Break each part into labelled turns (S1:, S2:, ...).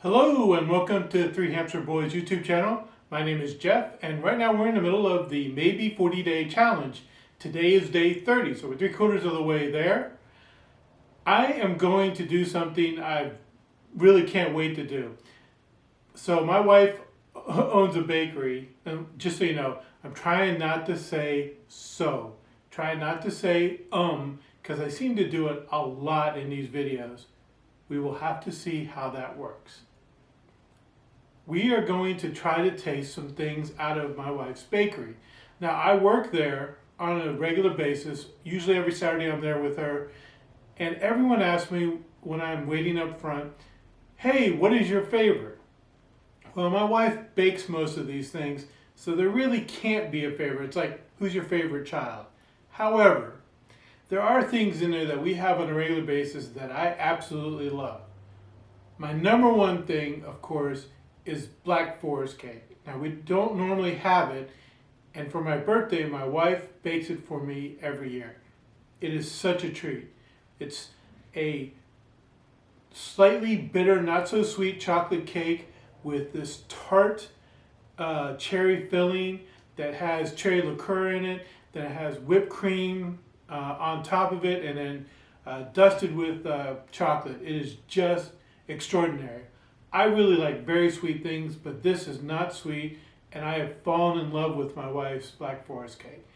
S1: Hello and welcome to Three Hamster Boys YouTube channel. My name is Jeff and right now we're in the middle of the maybe 40-day challenge. Today is day 30, so we're 3/4 of the way there. I am going to do something I really can't wait to do. So my wife owns a bakery, and just so you know, I'm trying not to say so. Trying not to say because I seem to do it a lot in these videos. We will have to see how that works. We are going to try to taste some things out of my wife's bakery. Now, I work there on a regular basis. Usually every Saturday I'm there with her. And everyone asks me when I'm waiting up front, hey, what is your favorite? Well, my wife bakes most of these things, so there really can't be a favorite. It's like, who's your favorite child? However, there are things in there that we have on a regular basis that I absolutely love. My number one thing, of course, is Black Forest cake. Now, we don't normally have it, and for my birthday, my wife bakes it for me every year. It is such a treat. It's a slightly bitter, not so sweet chocolate cake with this tart cherry filling that has cherry liqueur in it, that has whipped cream on top of it, and then dusted with chocolate. It is just extraordinary. I really like very sweet things, but this is not sweet, and I have fallen in love with my wife's Black Forest cake.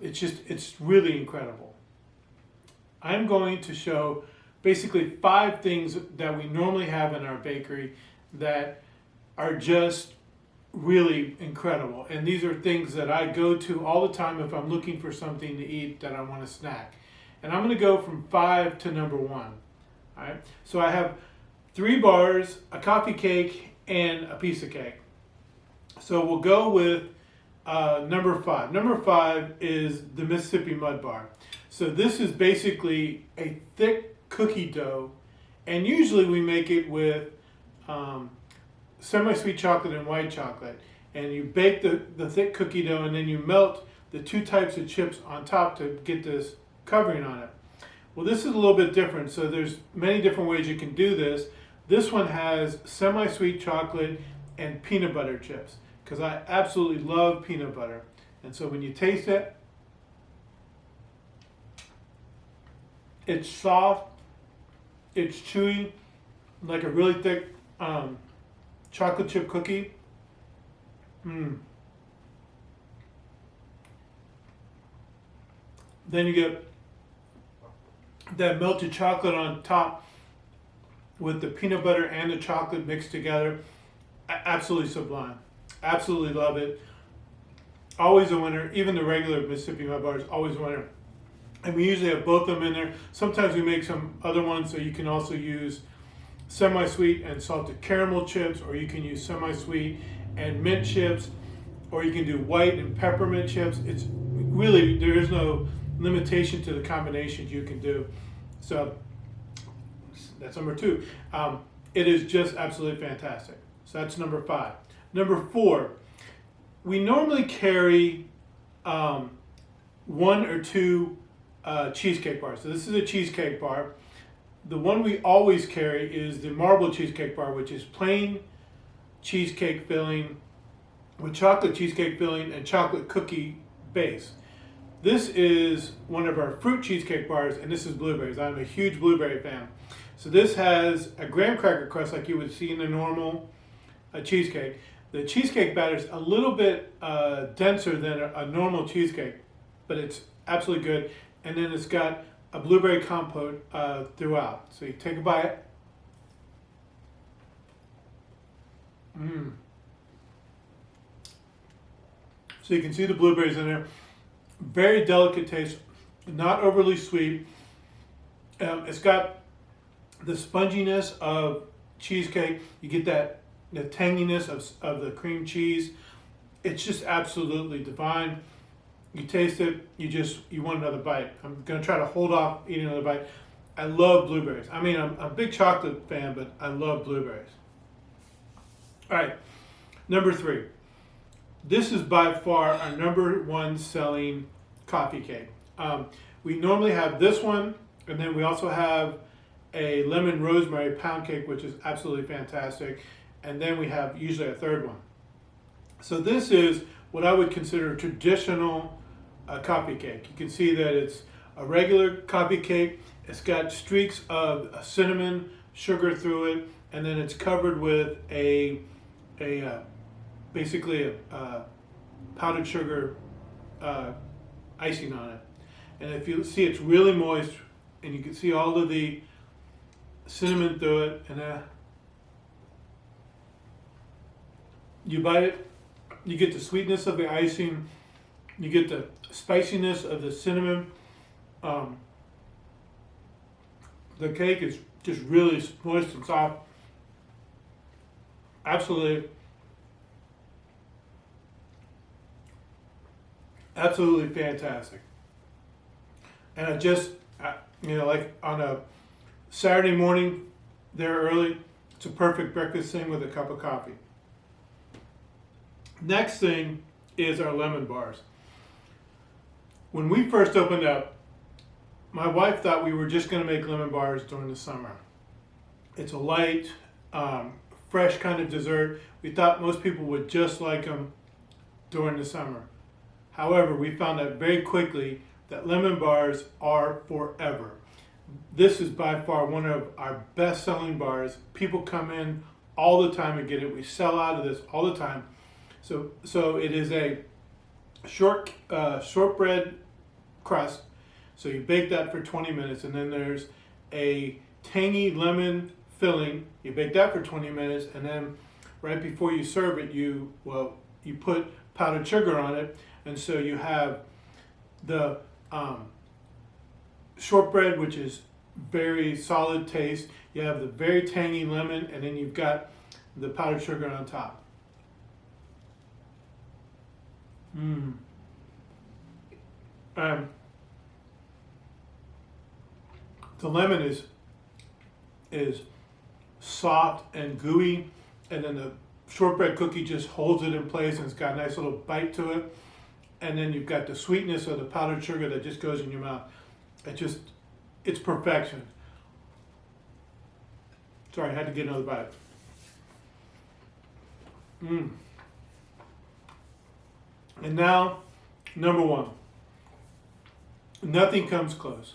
S1: It's really incredible. I'm going to show basically 5 things that we normally have in our bakery that are just really incredible. And these are things that I go to all the time if I'm looking for something to eat that I want to snack. And I'm going to go from 5 to number 1. All right. So I have 3 bars, a coffee cake, and a piece of cake. So we'll go with number 5. Number 5 is the Mississippi Mud Bar. So this is basically a thick cookie dough, and usually we make it with semi-sweet chocolate and white chocolate. And you bake the thick cookie dough, and then you melt the 2 types of chips on top to get this covering on it. Well, this is a little bit different, so there's many different ways you can do this. This one has semi-sweet chocolate and peanut butter chips, because I absolutely love peanut butter. And so when you taste it, it's soft, it's chewy, like a really thick chocolate chip cookie. Then you get that melted chocolate on top with the peanut butter and the chocolate mixed together. Absolutely sublime. Absolutely love it. Always a winner. Even the regular Mississippi Mud Bar is always a winner. And we usually have both of them in there. Sometimes we make some other ones, so you can also use semi-sweet and salted caramel chips, or you can use semi-sweet and mint chips, or you can do white and peppermint chips. It's really, there is no limitation to the combinations you can do. So that's number 2. It is just absolutely fantastic. So that's number 5. Number 4, we normally carry 1 or 2 cheesecake bars. So this is a cheesecake bar. The one we always carry is the marble cheesecake bar, which is plain cheesecake filling with chocolate cheesecake filling and chocolate cookie base. This is one of our fruit cheesecake bars, and this is blueberries. I'm a huge blueberry fan. So this has a graham cracker crust like you would see in a normal cheesecake. The cheesecake batter is a little bit denser than a normal cheesecake, but it's absolutely good. And then it's got a blueberry compote throughout. So you take a bite. So you can see the blueberries in there. Very delicate taste, not overly sweet. It's got the sponginess of cheesecake. You get the tanginess of the cream cheese. It's just absolutely divine. You taste it, you want another bite. I'm gonna try to hold off eating another bite. I love blueberries. I mean, I'm a big chocolate fan, but I love blueberries. All right, number 3. This is by far our number 1 selling coffee cake. We normally have this one, and then we also have a lemon rosemary pound cake, which is absolutely fantastic. And then we have usually a third one. So this is what I would consider a traditional coffee cake. You can see that it's a regular coffee cake. It's got streaks of cinnamon sugar through it, and then it's covered with basically a powdered sugar icing on it. And if you see, it's really moist, and you can see all of the cinnamon through it. And you bite it, you get the sweetness of the icing, you get the spiciness of the cinnamon. The cake is just really moist and soft. Absolutely fantastic. And like on a Saturday morning, there early, it's a perfect breakfast thing with a cup of coffee. Next thing is our lemon bars. When we first opened up, my wife thought we were just going to make lemon bars during the summer. It's a light, fresh kind of dessert. We thought most people would just like them during the summer. However, we found out very quickly that lemon bars are forever. This is by far one of our best-selling bars. People come in all the time and get it. We sell out of this all the time. So it is a shortbread crust. So you bake that for 20 minutes, and then there's a tangy lemon filling. You bake that for 20 minutes, and then right before you serve it, you put powdered sugar on it, and so you have the shortbread, which is very solid taste. You have the very tangy lemon, and then you've got the powdered sugar on top. The lemon is soft and gooey, and then the shortbread cookie just holds it in place, and it's got a nice little bite to it. And then you've got the sweetness of the powdered sugar that just goes in your mouth. It's perfection. Sorry, I had to get another bite. And now, number one. Nothing comes close.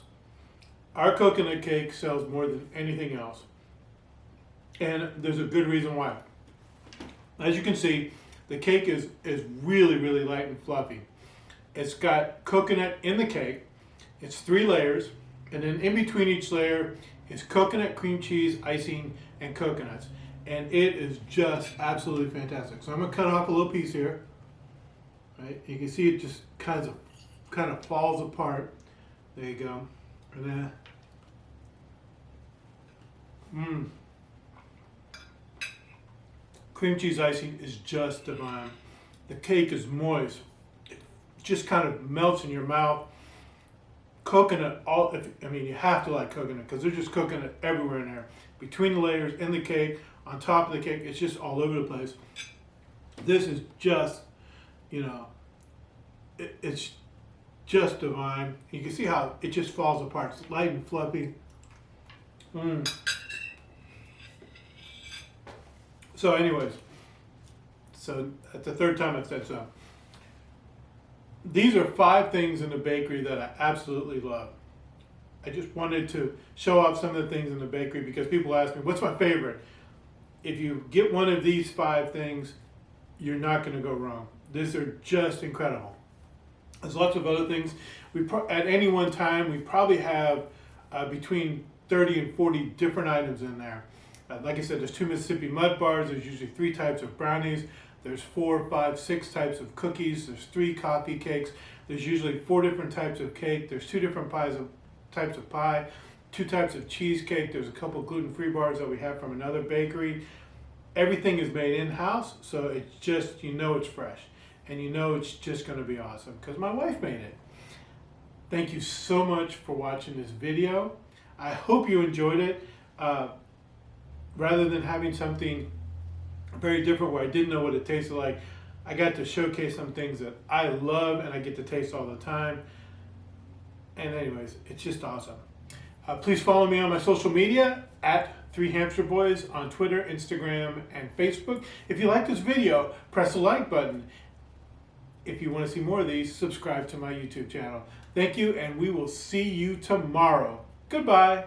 S1: Our coconut cake sells more than anything else. And there's a good reason why. As you can see, the cake is really, really light and fluffy. It's got coconut in the cake. It's 3 layers. And then in between each layer is coconut, cream cheese, icing, and coconuts. And it is just absolutely fantastic. So I'm going to cut off a little piece here. Right? You can see it just kind of falls apart. There you go. And then, cream cheese icing is just divine. The cake is moist. It just kind of melts in your mouth. Coconut, you have to like coconut because there's just coconut everywhere in there. Between the layers, in the cake, on top of the cake, it's just all over the place. This is just, it's just divine. You can see how it just falls apart. It's light and fluffy. So anyways, at the third time I said so. These are 5 things in the bakery that I absolutely love. I just wanted to show off some of the things in the bakery because people ask me, what's my favorite? If you get one of these 5 things, you're not going to go wrong. These are just incredible. There's lots of other things. At any one time, we probably have between 30 and 40 different items in there. Like I said, there's 2 Mississippi mud bars. There's usually 3 types of brownies. There's 4, 5, 6 types of cookies. There's 3 coffee cakes. There's usually 4 different types of cake. There's 2 different types of pie, 2 types of cheesecake. There's a couple gluten-free bars that we have from another bakery. Everything is made in-house, so it's just, it's fresh. And it's just going to be awesome because my wife made it. Thank you so much for watching this video. I hope you enjoyed it. Rather than having something very different where I didn't know what it tasted like, I got to showcase some things that I love and I get to taste all the time. And anyways, it's just awesome. Please follow me on my social media at 3 Hamster Boys on Twitter, Instagram, and Facebook. If you like this video, press the like button. If you want to see more of these, subscribe to my YouTube channel. Thank you, and we will see you tomorrow. Goodbye.